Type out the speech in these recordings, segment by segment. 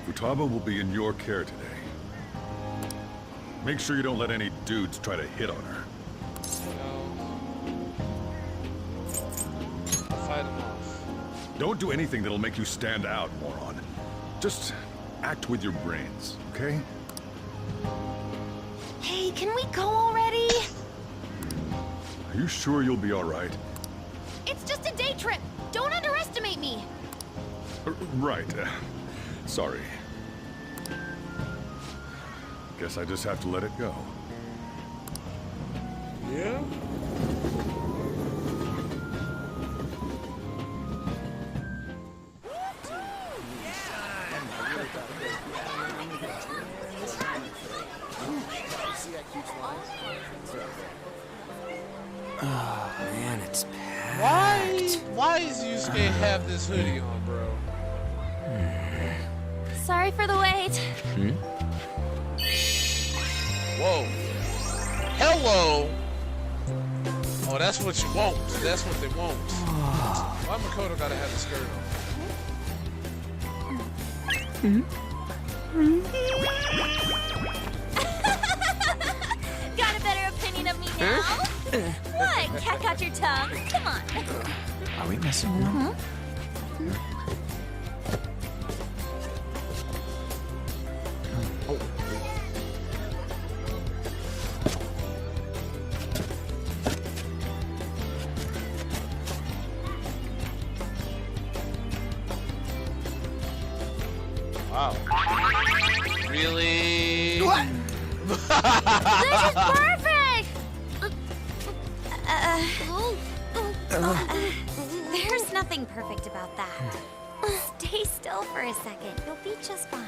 Futaba will be in your care today. Make sure you don't let any dudes try to hit on her. I'll fight him off. Don't do anything that'll make you stand out, moron. Just act with your brains, okay? Hey, can we go already? Are you sure you'll be all right? It's just a day trip. Don't underestimate me. Right. Sorry. Guess I just have to let it go. Yeah? Oh man, it's packed. Why does Yusuke have this hoodie on, bro? Sorry for the wait. Whoa. Hello! Oh, that's what you want. That's what they want. Why Makoto gotta have the skirt on? Got a better opinion of me now? What? Cat got your tongue? Come on. Are we messing around? Wow. Really? What? This is perfect! There's nothing perfect about that. Stay still for a second. You'll be just fine.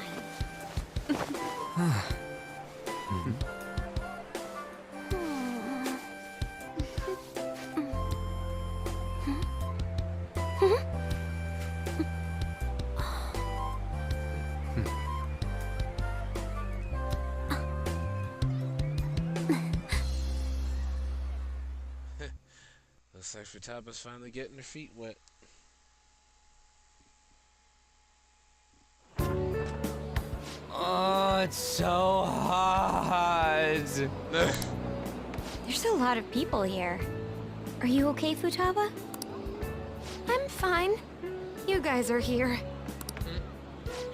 Looks like Futaba's finally getting her feet wet. Oh, it's so hot. There's a lot of people here. Are you okay, Futaba? I'm fine. You guys are here.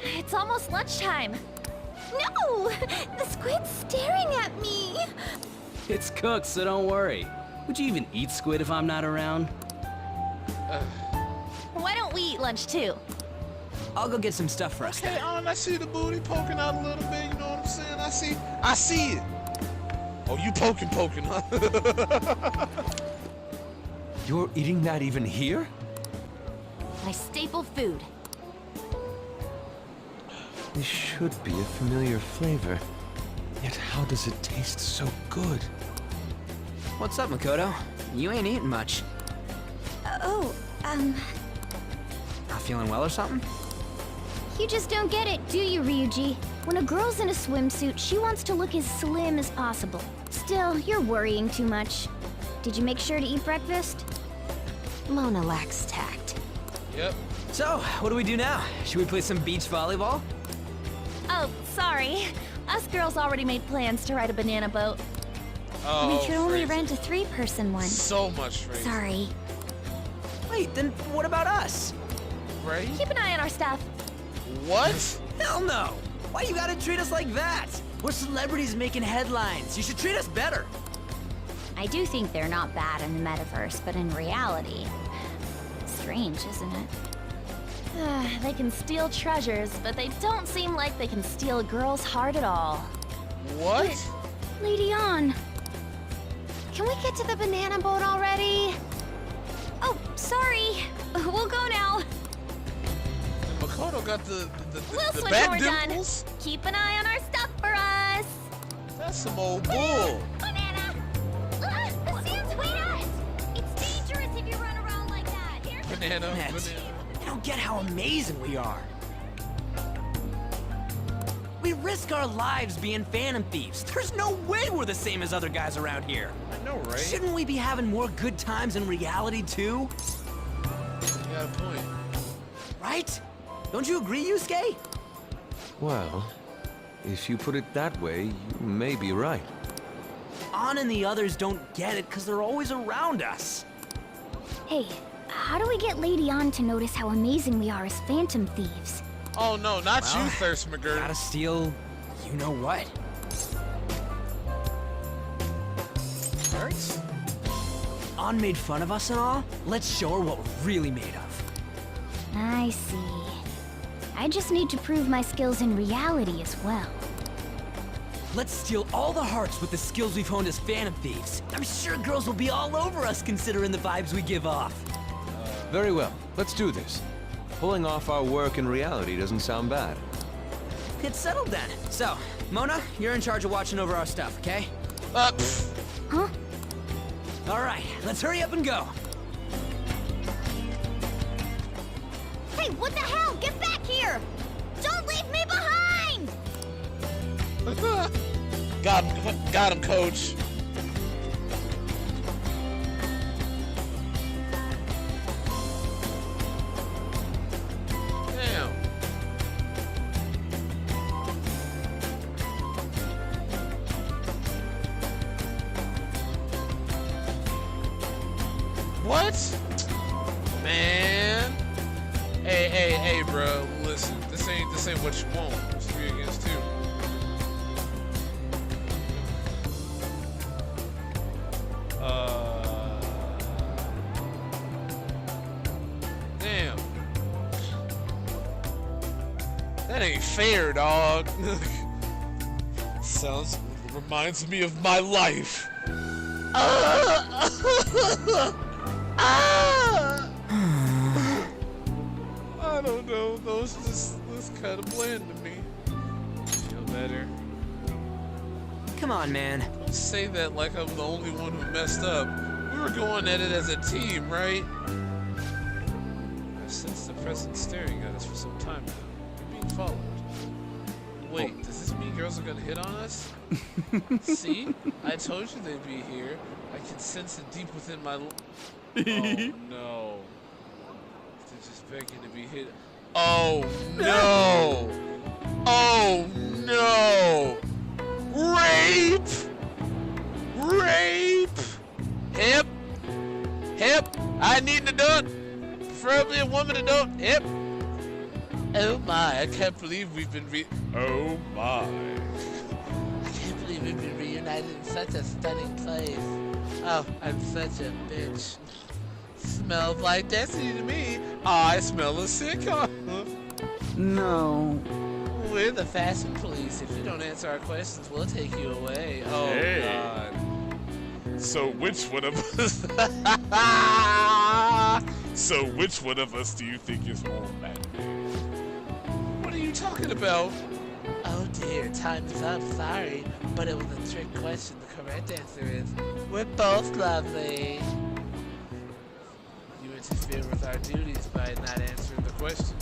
It's almost lunchtime. No! The squid's staring at me! It's cooked, so don't worry. Would you even eat squid if I'm not around? Why don't we eat lunch too? I'll go get some stuff for us. Okay, I see the booty poking out a little bit, you know what I'm saying? I see it. Oh, you poking, huh? You're eating that even here? My staple food. This should be a familiar flavor. Yet how does it taste so good? What's up, Makoto? You ain't eating much. Not feeling well or something? You just don't get it, do you, Ryuji? When a girl's in a swimsuit, she wants to look as slim as possible. Still, you're worrying too much. Did you make sure to eat breakfast? Mona lacks tact. Yep. So, what do we do now? Should we play some beach volleyball? Oh, sorry. Us girls already made plans to ride a banana boat. Oh, We could only crazy. rent a three-person one. So much crazy. Sorry. Wait, then what about us? Right? Keep an eye on our stuff. What? Hell no! Why you gotta treat us like that? We're celebrities making headlines. You should treat us better. I do think they're not bad in the metaverse, but in reality... Strange, isn't it? They can steal treasures, but they don't seem like they can steal a girl's heart at all. What? Lady On, can we get to the banana boat already? Oh, sorry. We'll go now. Makoto got the We'll the swim back when we're dimples? done. Keep an eye on our stuff for us. That's some old bull. Banana! Ah, the sand's wet! It's dangerous if you run around like that. Here's Banana. Nets. Banana. I don't get how amazing we are. We risk our lives being phantom thieves. There's no way we're the same as other guys around here. I know, right? Shouldn't we be having more good times in reality too? You got a point. Right? Don't you agree, Yusuke? Well, if you put it that way, you may be right. On and the others don't get it because they're always around us. Hey, how do we get Lady On to notice how amazing we are as phantom thieves? Oh no, not Well, you, Thirst McGirt. Gotta steal, you know what? Hurts? On made fun of us and all. Let's show her what we're really made of. I see. I just need to prove my skills in reality as well. Let's steal all the hearts with the skills we've honed as phantom thieves. I'm sure girls will be all over us considering the vibes we give off. Very well, let's do this. Pulling off our work in reality doesn't sound bad. It's settled then. So, Mona, you're in charge of watching over our stuff, okay? Pfft. Huh? All right, let's hurry up and go. Hey, what the hell? Get back here! Don't leave me behind! Got him, coach. Damn. What? Man. Hey, bro. Listen, this ain't what you want. It's 3 against 2. Damn. That ain't fair, dog. Reminds me of my life. I don't know. Those kind of bland to me. Feel better. Come on, man. Don't say that like I'm the only one who messed up. We were going at it as a team, right? I've sensed the presence staring at us for some time now. We're being followed. Wait, does this mean girls are gonna hit on us? See? I told you they'd be here. I can sense it deep within my... Oh, no. They're just begging to be hit. Oh, no! Oh, no! Rape! Rape! Hip! Hip! I need an adult! Preferably a woman adult. Hip! Oh my, I can't believe we've been Oh my. I can't believe we've been reunited in such a stunning place. Oh, I'm such a bitch. Smells like destiny to me. I smell a sitcom. No. We're the fashion police. If you don't answer our questions, we'll take you away. Oh, Hey. God. So which one of us? So which one of us do you think is more Batman? What are you talking about? Oh dear, time's up. Sorry, but it was a trick question. The correct answer is we're both lovely. You interfere with our duties by not answering the question.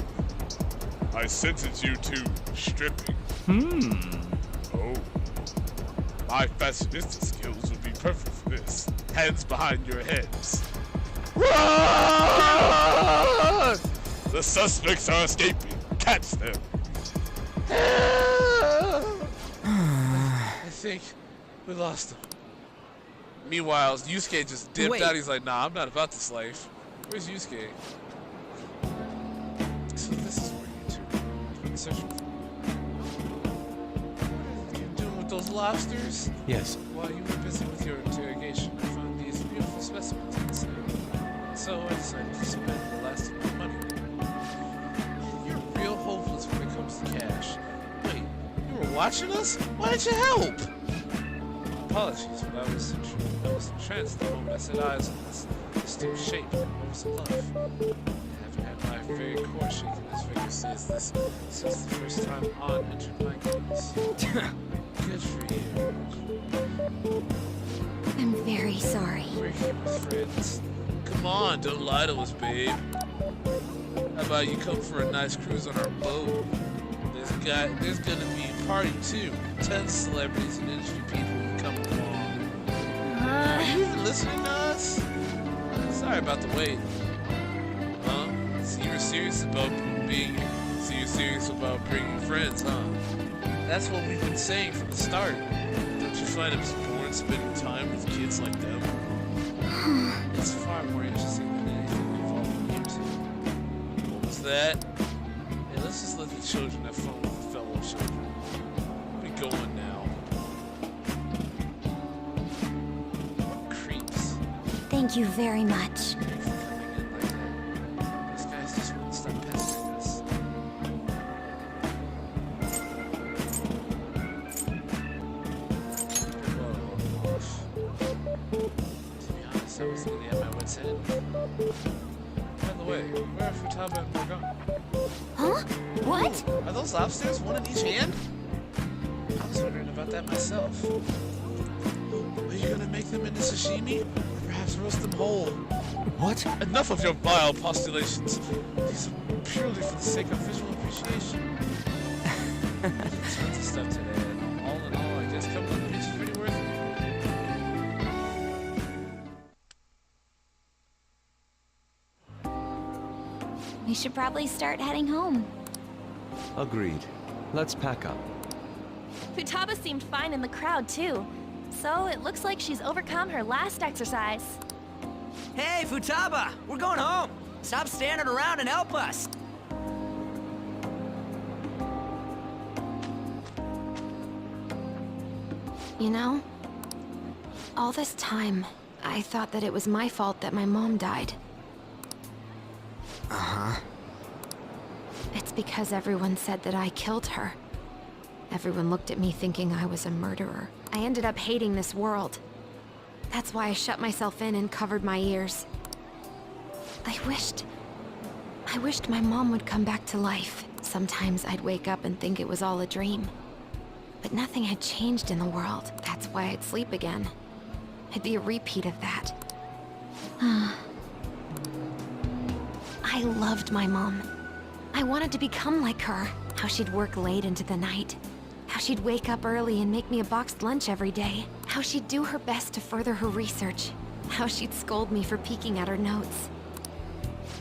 I sentenced you to stripping. Oh. My fashionista skills would be perfect for this. Hands behind your heads. Run! The suspects are escaping. Catch them. I think we lost him. Meanwhile, Yusuke just dipped Wait. out. He's like, nah, I'm not about this life. Where's Yusuke? So this is where you two have been searching for. What are you doing with those lobsters? Yes. While you were busy with your interrogation, I found these beautiful specimens inside. So I decided to spend the last of my money. You're real hopeless when it comes to cash. Wait, you were watching us? Why didn't you help? Apologies, but I was entranced the moment I set eyes on this distinct shape and moments of love. I haven't had my very core shaken as vigorously as this since the first time On entered my gaze. Good for you. I'm very sorry. We're here with friends. Come on, don't lie to us, babe. How about you come for a nice cruise on our boat? There's gonna be a party too. 10 celebrities and industry people will come along. Are you even listening to us? Sorry about the wait. Huh? So you were serious about being here? So you're serious about bringing friends, huh? That's what we've been saying from the start. Don't you find it boring spending time with kids like them? It's far more interesting than anything we've all been using. What was that? Hey, let's just let the children have fun with the fellow children. We're going now. Creeps. Thank you very much. For coming in like that. These guys just wouldn't stop pestering us. To be honest, I was nearly at my wit's end. By the way, where are Futaba and Morgan? Huh? What? Are those lobsters, one in each hand? I was wondering about that myself. Are you gonna make them into sashimi? Or perhaps roast them whole? What? Enough of your vile postulations. These are purely for the sake of visual appreciation. Tons of stuff today, and all in all, I guess coming on the beach is pretty worth it. We should probably start heading home. Agreed. Let's pack up. Futaba seemed fine in the crowd, too. So it looks like she's overcome her last exercise. Hey, Futaba! We're going home! Stop standing around and help us! You know, all this time, I thought that it was my fault that my mom died. Uh-huh. It's because everyone said that I killed her. Everyone looked at me thinking I was a murderer. I ended up hating this world. That's why I shut myself in and covered my ears. I wished my mom would come back to life. Sometimes I'd wake up and think it was all a dream. But nothing had changed in the world. That's why I'd sleep again. It'd be a repeat of that. I loved my mom. I wanted to become like her. How she'd work late into the night. How she'd wake up early and make me a boxed lunch every day. How she'd do her best to further her research. How she'd scold me for peeking at her notes.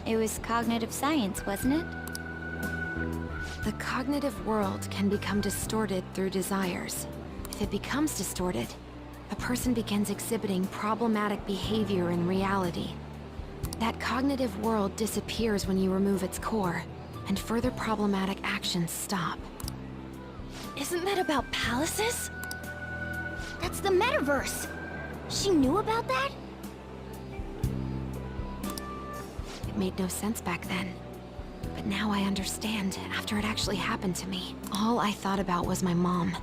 It was cognitive science, wasn't it? The cognitive world can become distorted through desires. If it becomes distorted, a person begins exhibiting problematic behavior in reality. That cognitive world disappears when you remove its core, and further problematic actions stop. Isn't that about palaces? That's the metaverse. She knew about that? It made no sense back then. But now I understand, after it actually happened to me. All I thought about was my mom.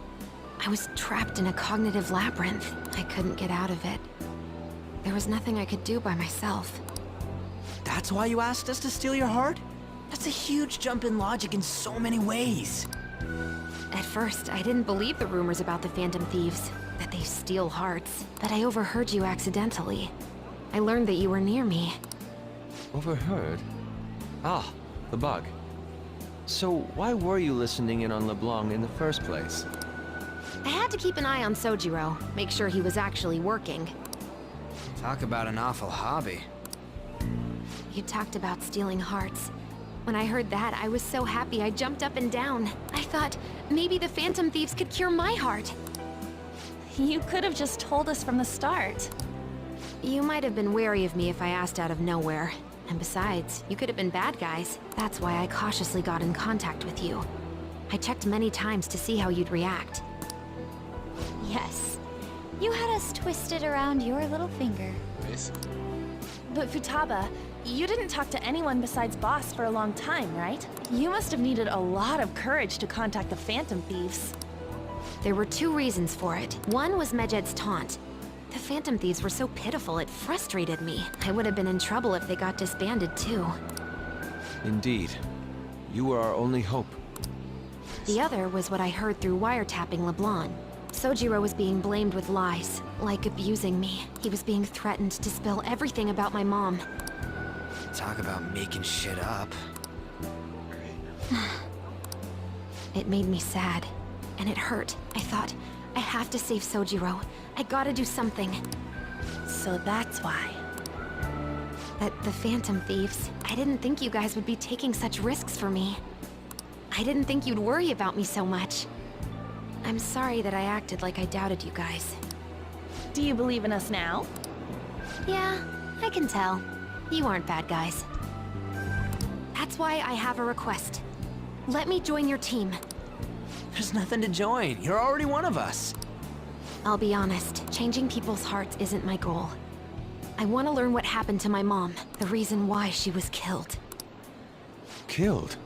I was trapped in a cognitive labyrinth. I couldn't get out of it. There was nothing I could do by myself. That's why you asked us to steal your heart? That's a huge jump in logic in so many ways. At first, I didn't believe the rumors about the Phantom Thieves, that they steal hearts. But I overheard you accidentally. I learned that you were near me. Overheard? Ah, the bug. So why were you listening in on LeBlanc in the first place? I had to keep an eye on Sojiro, make sure he was actually working. Talk about an awful hobby. You talked about stealing hearts. When I heard that, I was so happy I jumped up and down. I thought, maybe the Phantom Thieves could cure my heart. You could have just told us from the start. You might have been wary of me if I asked out of nowhere. And besides, you could have been bad guys. That's why I cautiously got in contact with you. I checked many times to see how you'd react. Yes. You had us twisted around your little finger. Basically. But Futaba, you didn't talk to anyone besides Boss for a long time, right? You must have needed a lot of courage to contact the Phantom Thieves. There were two reasons for it. One was Medjed's taunt. The Phantom Thieves were so pitiful, it frustrated me. I would have been in trouble if they got disbanded, too. Indeed. You were our only hope. The other was what I heard through wiretapping LeBlanc. Sojiro was being blamed with lies, like abusing me. He was being threatened to spill everything about my mom. Talk about making shit up. It made me sad, and it hurt. I thought, I have to save Sojiro. I gotta do something. So that's why. But the Phantom Thieves, I didn't think you guys would be taking such risks for me. I didn't think you'd worry about me so much. I'm sorry that I acted like I doubted you guys. Do you believe in us now? Yeah, I can tell. You aren't bad guys. That's why I have a request. Let me join your team. There's nothing to join. You're already one of us. I'll be honest, changing people's hearts isn't my goal. I want to learn what happened to my mom, the reason why she was killed. Killed?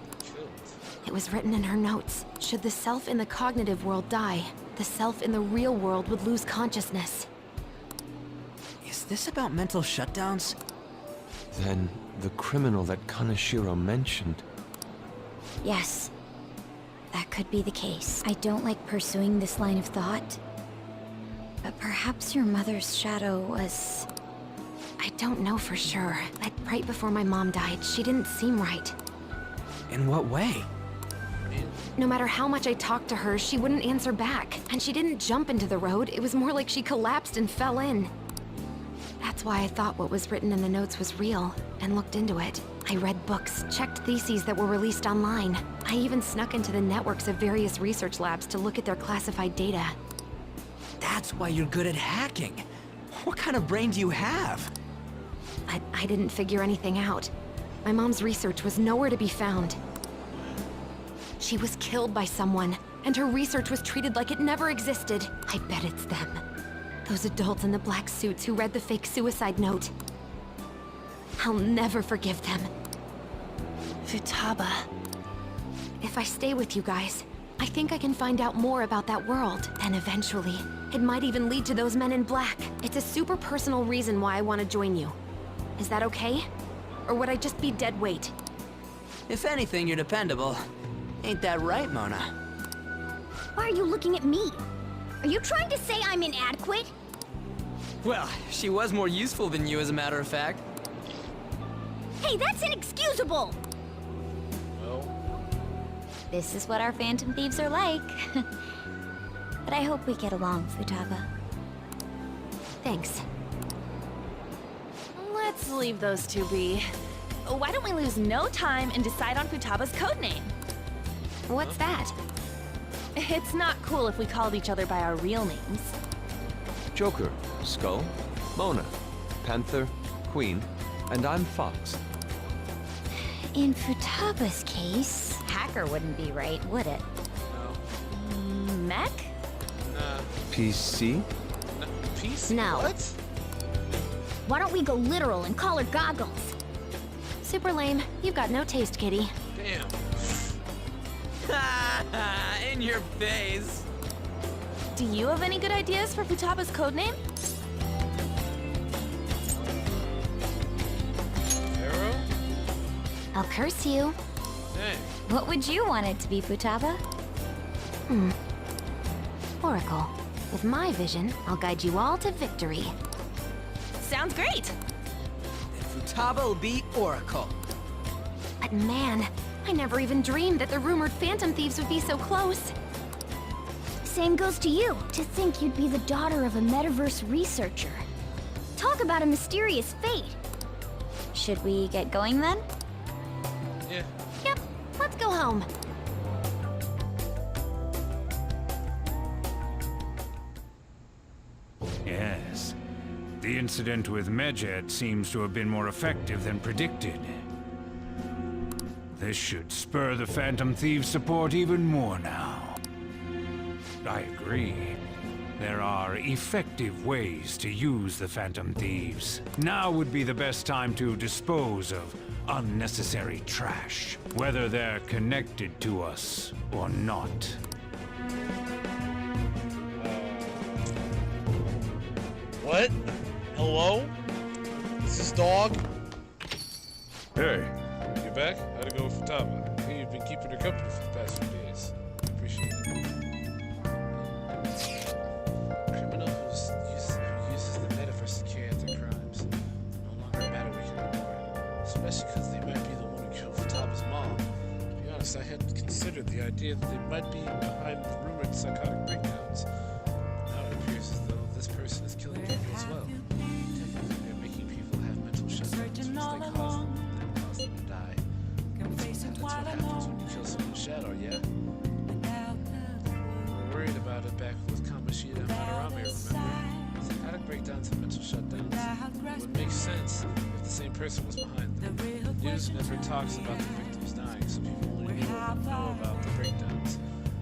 It was written in her notes. Should the self in the cognitive world die, the self in the real world would lose consciousness. Is this about mental shutdowns? Then the criminal that Kaneshiro mentioned. Yes. That could be the case. I don't like pursuing this line of thought. But perhaps your mother's shadow was... I don't know for sure. But right before my mom died, she didn't seem right. In what way? No matter how much I talked to her, she wouldn't answer back. And she didn't jump into the road, it was more like she collapsed and fell in. That's why I thought what was written in the notes was real, and looked into it. I read books, checked theses that were released online. I even snuck into the networks of various research labs to look at their classified data. That's why you're good at hacking. What kind of brain do you have? But I didn't figure anything out. My mom's research was nowhere to be found. She was killed by someone, and her research was treated like it never existed. I bet it's them. Those adults in the black suits who read the fake suicide note. I'll never forgive them. Futaba. If I stay with you guys, I think I can find out more about that world. And eventually, it might even lead to those men in black. It's a super personal reason why I want to join you. Is that okay? Or would I just be dead weight? If anything, you're dependable. Ain't that right, Mona? Why are you looking at me? Are you trying to say I'm inadequate? Well, she was more useful than you, as a matter of fact. Hey, that's inexcusable! Well, This is what our Phantom Thieves are like. But I hope we get along, Futaba. Thanks. Let's leave those two be. Why don't we lose no time and decide on Futaba's codename? What's that? It's not cool if we called each other by our real names. Joker, Skull, Mona, Panther, Queen, and I'm Fox. In Futaba's case, hacker wouldn't be right, would it? no. Mech? Nah. PC? Peace? No. What? Why don't we go literal and call her Goggles? Super lame. You've got no taste, kitty. Damn. In your face. Do you have any good ideas for Futaba's codename? Arrow? I'll curse you. Dang. What would you want it to be, Futaba? Oracle. With my vision, I'll guide you all to victory. Sounds great! Then Futaba will be Oracle. But man, I never even dreamed that the rumored Phantom Thieves would be so close. Same goes to you. To think you'd be the daughter of a metaverse researcher. Talk about a mysterious fate. Should we get going then? Yeah. Yep, let's go home. Yes. The incident with Medjed seems to have been more effective than predicted. This should spur the Phantom Thieves' support even more now. I agree. There are effective ways to use the Phantom Thieves. Now would be the best time to dispose of unnecessary trash, whether they're connected to us or not. What? Hello? This is Dog? Hey, You back? How'd it go with Futaba? I think you've been keeping her company for the past few days. Appreciate it. Criminal who uses the metaverse to carry out their crimes. No longer a matter we can ignore. Especially because they might be the one who killed Futaba's mom. To be honest, I hadn't considered the idea that they might be behind the rumored psychotic breakdowns. Now it appears as though this person is killing people as well. They're making people have mental shutdowns, which they cause them to die. So that's what happens when you kill someone shadow, yeah? We were worried about it back with Kamoshida and Madarame, remember? Psychotic breakdowns and mental shutdowns. It would make sense if the same person was behind them. The news never talks about the victims dying, so people only know about the breakdowns.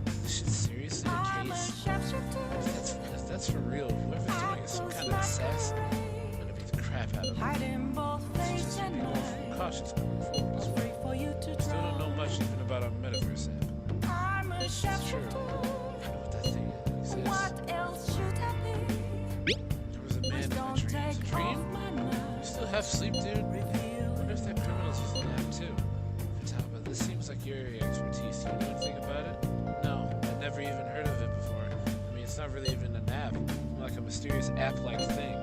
Is this shit seriously the case? If that's for real, whoever's doing it is some kind of assassin. I'm gonna beat the crap out of him. Just be more cautious going forward as well. Still don't know much even about our metaverse app. It's true. I know what that thing is. There was a man in my dreams. A dream? You still have sleep, dude? I wonder if that criminal's using the app too. Futaba, this seems like your area of expertise. Do you know anything about it? No, I've never even heard of it before. I mean, it's not really even an app. More like a mysterious app-like thing.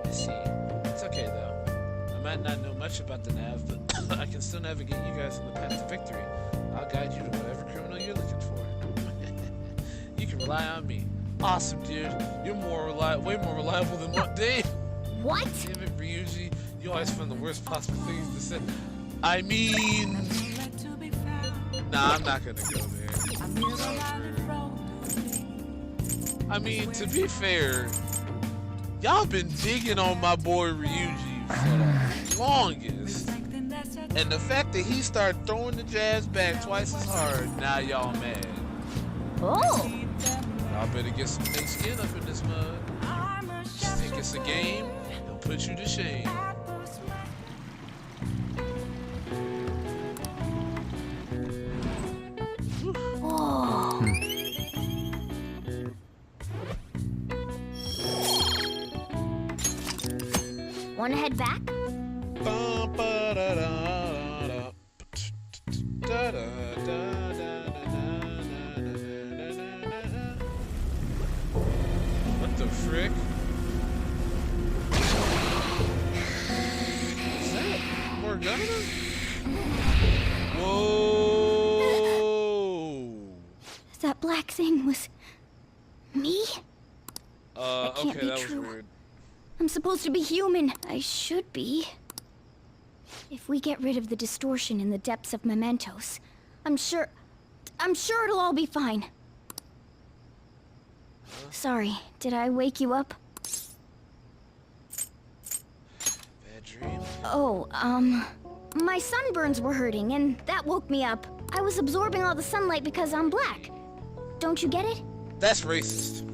I see. It's okay though. I might not know much about the nav, but I can still navigate you guys on the path to victory. I'll guide you to whatever criminal you're looking for. You can rely on me. Awesome, dude. You're way more reliable than what, Dave? What? Damn it, Ryuji. You always find the worst possible things to say. I mean... Nah, I'm not gonna go there. I mean, to be fair, y'all been digging on my boy Ryuji for the longest. And the fact that he started throwing the jabs back twice as hard, now y'all mad. Oh! Y'all better get some thick skin up in this mud. Just think it's a game, it'll put you to shame. Oh. Wanna head back? What the frick? Is that Morgana? Whoa! That black thing was... me? That can't okay, be that true. was weird. I'm supposed to be human. I should be. If we get rid of the distortion in the depths of mementos, I'm sure it'll all be fine. Sorry, did I wake you up? Bad dream? Oh, my sunburns were hurting, and that woke me up. I was absorbing all the sunlight because I'm black. Don't you get it? That's racist.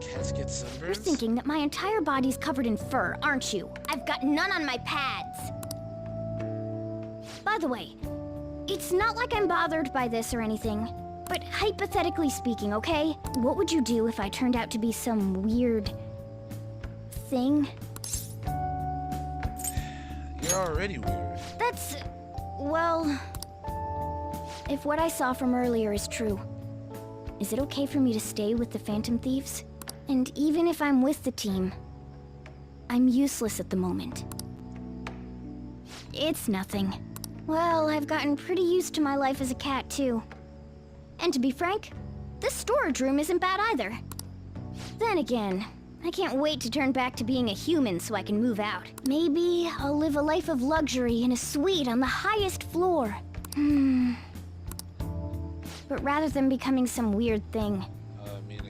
Cats get sunburns? You're thinking that my entire body's covered in fur, aren't you? I've got none on my pads. By the way, it's not like I'm bothered by this or anything, but hypothetically speaking, okay? What would you do if I turned out to be some weird... thing? You're already weird. That's... well... if what I saw from earlier is true, is it okay for me to stay with the Phantom Thieves? And even if I'm with the team, I'm useless at the moment. It's nothing. Well, I've gotten pretty used to my life as a cat, too. And to be frank, this storage room isn't bad either. Then again, I can't wait to turn back to being a human so I can move out. Maybe I'll live a life of luxury in a suite on the highest floor. But rather than becoming some weird thing,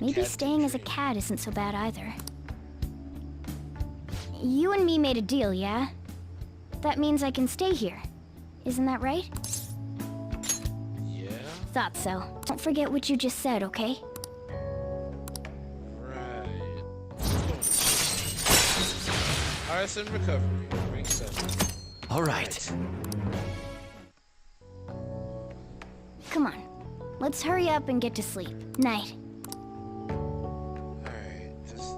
maybe staying as a cat isn't so bad either. You and me made a deal, yeah? That means I can stay here. Isn't that right? Yeah? Thought so. Don't forget what you just said, okay? Right. RSM recovery, rank 7. All right. Come on. Let's hurry up and get to sleep. Night. Alright, just...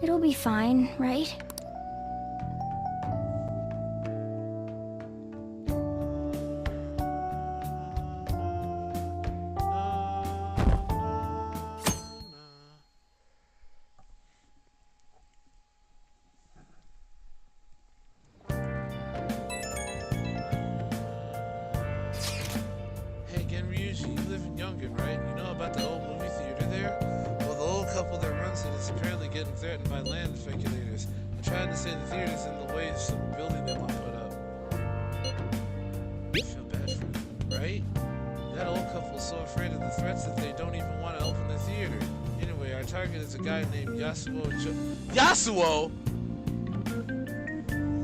It'll be fine, right? Hey again, Ryuji, you live in Yongen, right? You know about the old movie theater there? Well, the old couple that runs it is apparently getting threatened by land speculators. They're trying to say the theater's in the way of some building they want to put up. target is a guy named Yasuo. Yasuo.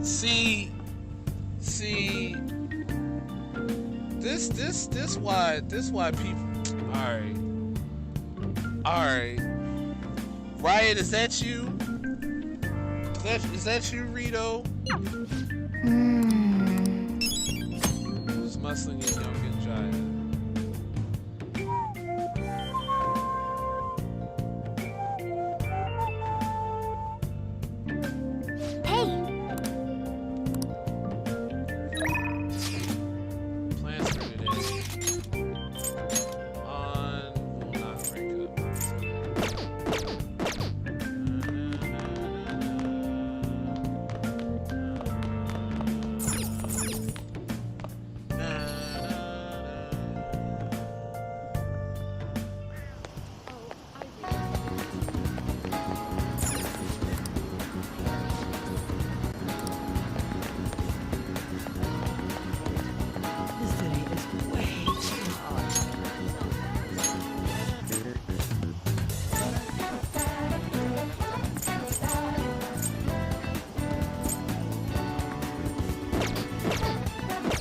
See. This why people. All right. Riot, is that you? Is that you, Rito? Who's muscling in young and giant?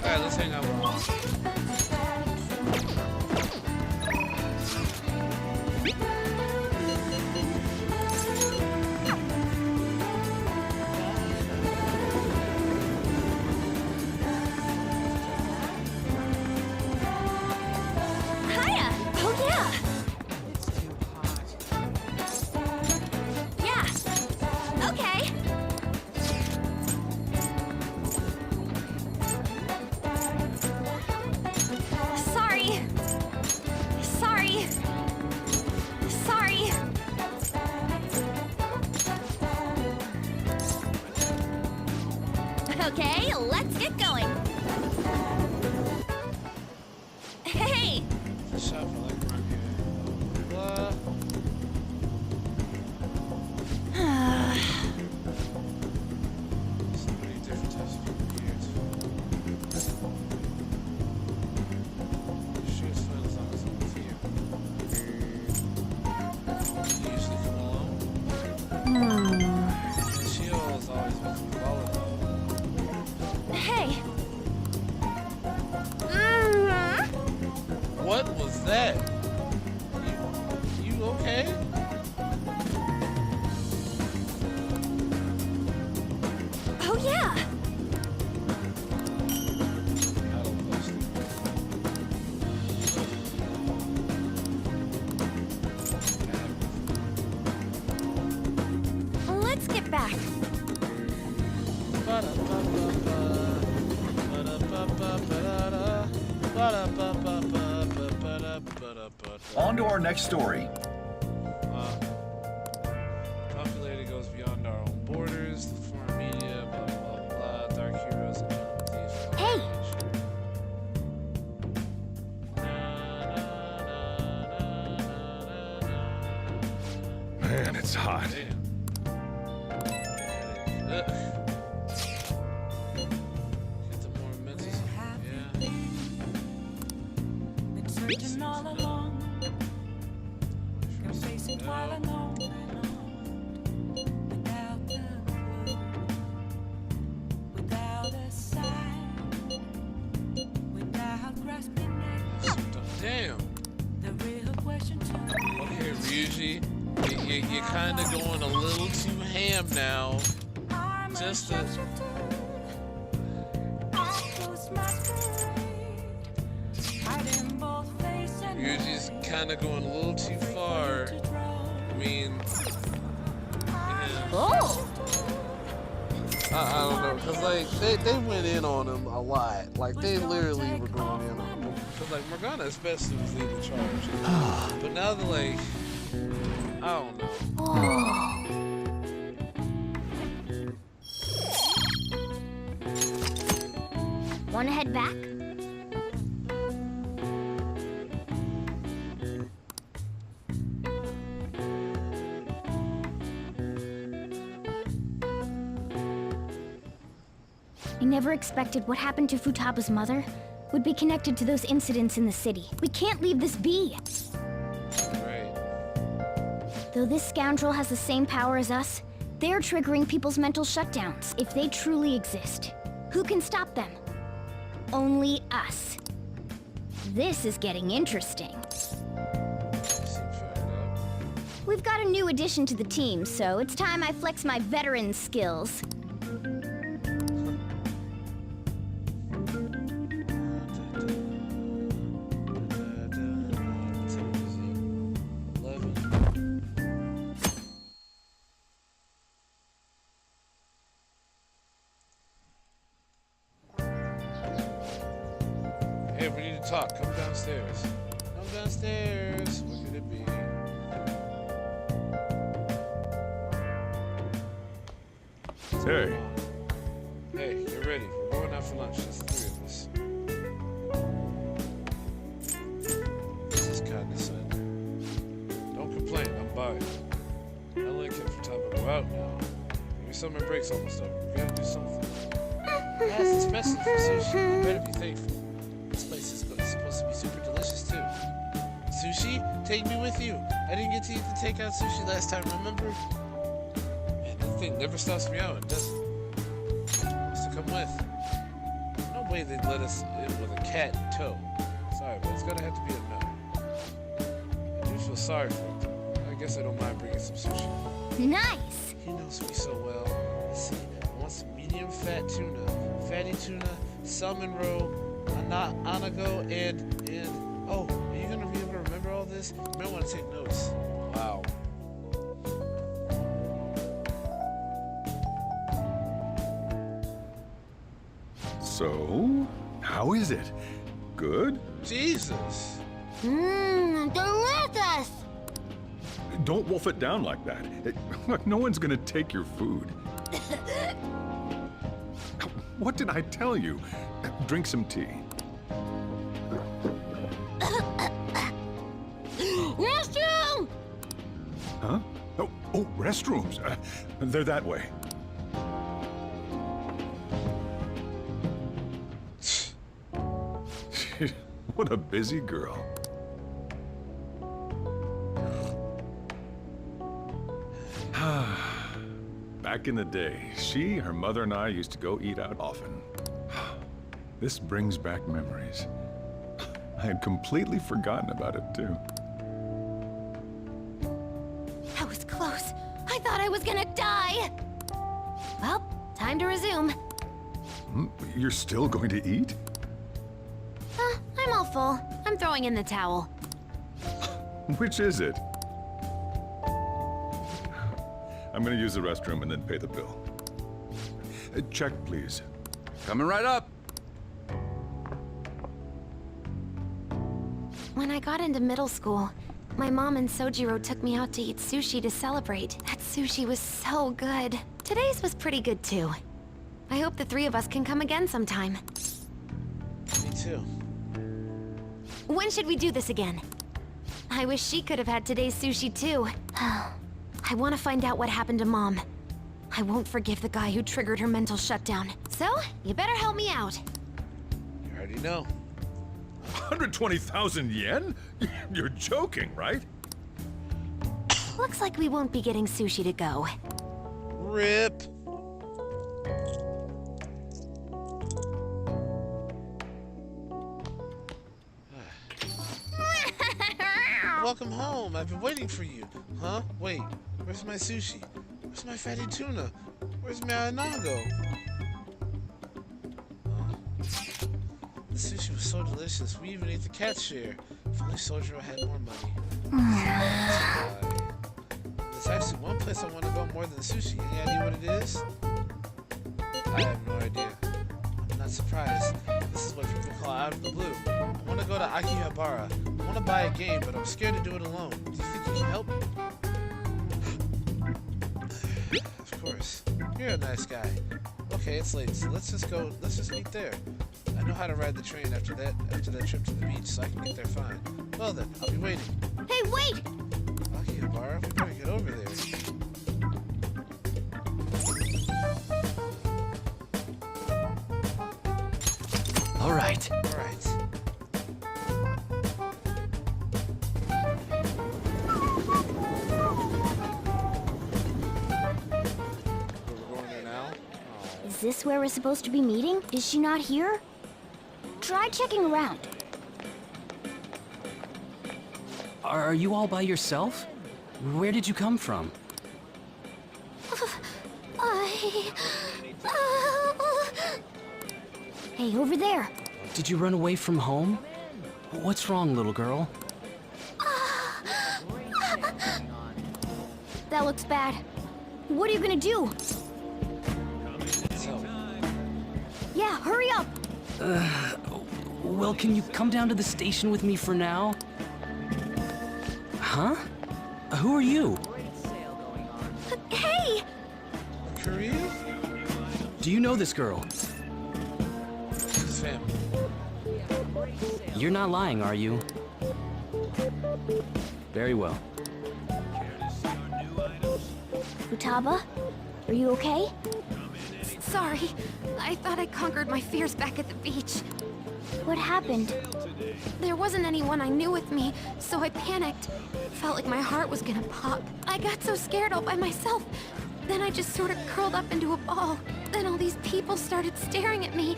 Alright, let's hang out with Hiya! Oh, yeah! Yeah! Okay! Sorry! Okay, let's get going! Hey! Shop, I like around here. Blah. So many different types of people here, too. Sure, it's fine as long as I'm with you. You usually come alone? Chio is always with volleyball. Hey! What was that? You okay? Oh, yeah! I don't know. Let's get back. On to our next story. Popularity goes beyond our own borders, the foreign media, blah blah blah, dark heroes and thieves. Hey! Man, it's hot. Damn. Get the more mental stuff. Yeah. Searching all along, facing while alone, without the clue, without a sign, without grasping Damn. the real question to Okay, Ryuji, you're kind of going a little too ham now. Just a... Ryuji's kind of going a little too far. I mean, yeah. Oh! I don't know, cause like they went in on him a lot. Like they literally were going in on him. Cause like Morgana especially was leading charge. But now they're like, I don't know. Wanna head back? I never expected what happened to Futaba's mother would be connected to those incidents in the city. We can't leave this be. Right. Though this scoundrel has the same power as us, they're triggering people's mental shutdowns, if they truly exist. Who can stop them? Only us. This is getting interesting. We've got a new addition to the team, so it's time I flex my veteran skills. Hey, we need to talk. Come downstairs. Come downstairs. What could it be? Hey, Hey, get ready. We're going out for lunch. Just the three of us. This is kindness, son. Don't complain. I'm by it. Ellen and Futaba go out now. Your summer break's almost over. We gotta do something. Yes, especially for sushi. You better be thankful. This place is supposed to be super delicious too. Sushi? Take me with you. I didn't get to eat the takeout sushi last time, remember? Man, that thing never stops me out, does it? Wants to come with. No way they'd let us in with a cat in tow. Sorry, but it's gonna have to be a no. I do feel sorry for him. I guess I don't mind bringing some sushi. Nice! He knows me so well. Let's see, I want some medium fat tuna, fatty tuna, salmon roe, anago, and oh, are you gonna be able to remember all this? You might want to take notes. Wow. so how is it? Good? Jesus. Mmm, delicious! Don't wolf it down like that. Look, no one's gonna take your food. What did I tell you? Drink some tea. Restroom! Huh? Oh, restrooms. They're that way. What a busy girl. Back in the day, she, her mother, and I used to go eat out often. This brings back memories. I had completely forgotten about it, too. That was close. I thought I was gonna die. Well, time to resume. You're still going to eat? I'm all full. I'm throwing in the towel. Which is it? I'm gonna use the restroom and then pay the bill. Check, please. Coming right up. When I got into middle school, my mom and Sojiro took me out to eat sushi to celebrate. That sushi was so good. Today's was pretty good too. I hope the three of us can come again sometime. Me too. When should we do this again? I wish she could have had today's sushi too. I want to find out what happened to Mom. I won't forgive the guy who triggered her mental shutdown. So, you better help me out. You already know. 120,000 yen? You're joking, right? Looks like we won't be getting sushi to go. Rip. Welcome home. I've been waiting for you. Huh? Wait. Where's my sushi? Where's my fatty tuna? Where's my anago? The sushi was so delicious. We even ate the cat share. If only Sojiro had more money. There's actually one place I want to go more than sushi. Any idea what it is? I have no idea. I'm not surprised. This is what people call out of the blue. I want to go to Akihabara. I want to buy a game, but I'm scared to do it alone. Do you think you can help me? Of course. You're a nice guy. Okay, it's late, so let's just meet there. I know how to ride the train after that trip to the beach, so I can get there fine. Well then, I'll be waiting. Hey, wait! Akihabara, we better get over there. All right. All right. Is this where we're supposed to be meeting? Is she not here? Try checking around. Are you all by yourself? Where did you come from? Hey, over there. Did you run away from home? What's wrong, little girl? That looks bad. What are you gonna do? So, Yeah, hurry up. Well, can you come down to the station with me for now? Huh? Who are you? Hey! Korea? Do you know this girl? His family. You're not lying, are you? Very well. Futaba, are you okay? Sorry. I thought I conquered my fears back at the beach. What happened? There wasn't anyone I knew with me, so I panicked. Felt like my heart was gonna pop. I got so scared all by myself. Then I just sort of curled up into a ball. Then all these people started staring at me,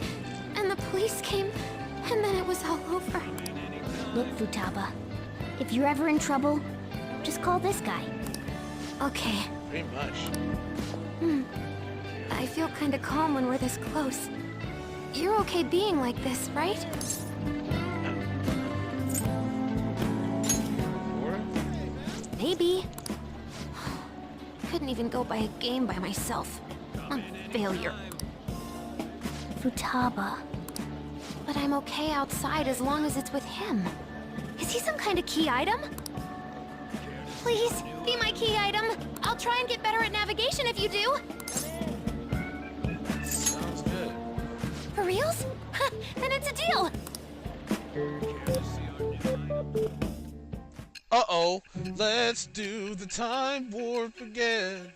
and the police came, and then it was all over. Look, Futaba, if you're ever in trouble, just call this guy. Okay. Pretty much. I feel kinda calm when we're this close. You're okay being like this, right? Or? Maybe. Couldn't even go by a game by myself. I'm a failure. Futaba. But I'm okay outside as long as it's with him. Is he some kind of key item? Please, be my key item. I'll try and get better at navigation if you do. Sounds good. For reals? Then it's a deal. Uh-oh. Let's do the time warp again.